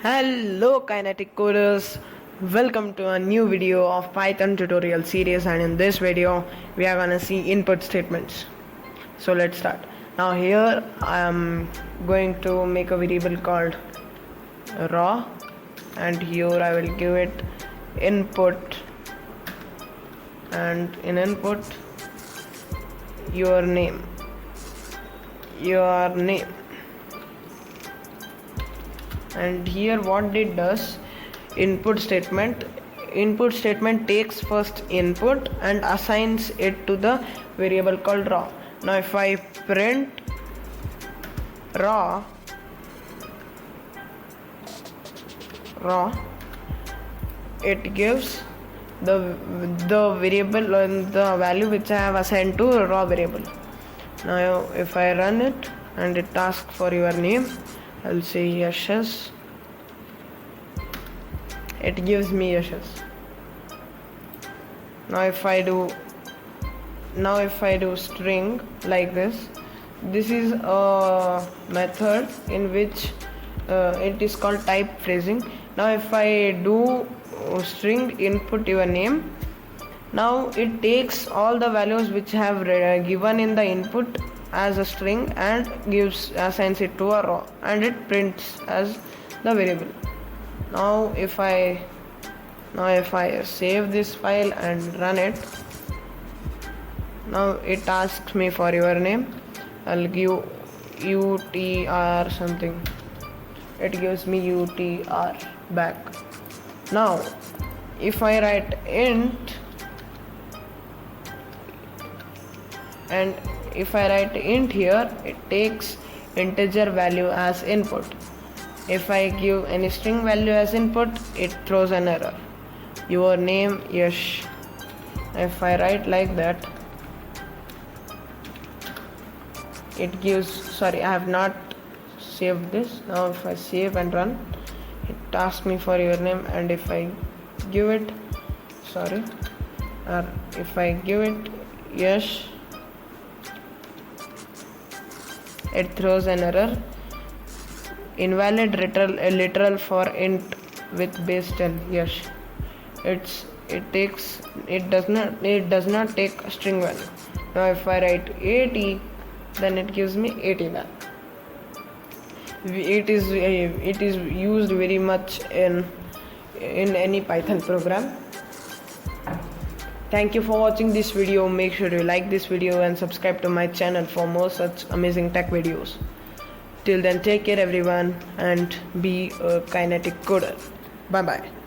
Hello Kinetic Coders, welcome to a new video of Python tutorial series, and in this video we are gonna see input statements. So let's start. Now here I am going to make a variable called raw, and here I will give it input, and in input your name, and here what it does, input statement takes first input and assigns it to the variable called raw. Now if I print raw, it gives the variable and the value which I have assigned to raw variable. Now if I run it and it asks for your name, I'll say yes. It gives me yes. Now if I do string like this is a method in which it is called type phrasing. Now if I do string input your name, now it takes all the values which have given in the input as a string and assigns it to a raw, and it prints as the variable. Now if I save this file and run it, now it asks me for your name. I'll give UTR something. It gives me UTR back. Now if I write int, and if I write int here, it takes integer value as input. If I give any string value as input, it throws an error. Your name, yes. If I write like that, it gives, I have not saved this. Now if I save and run, it asks me for your name, and if I give it yes, it throws an error. Invalid literal for int with base 10. Yes, it does not take a string value. Now if I write 80, then it gives me 80 back. It is used very much in any Python program. Thank you for watching this video. Make sure you like this video and subscribe to my channel for more such amazing tech videos. Till then, take care everyone, and be a kinetic coder. Bye bye.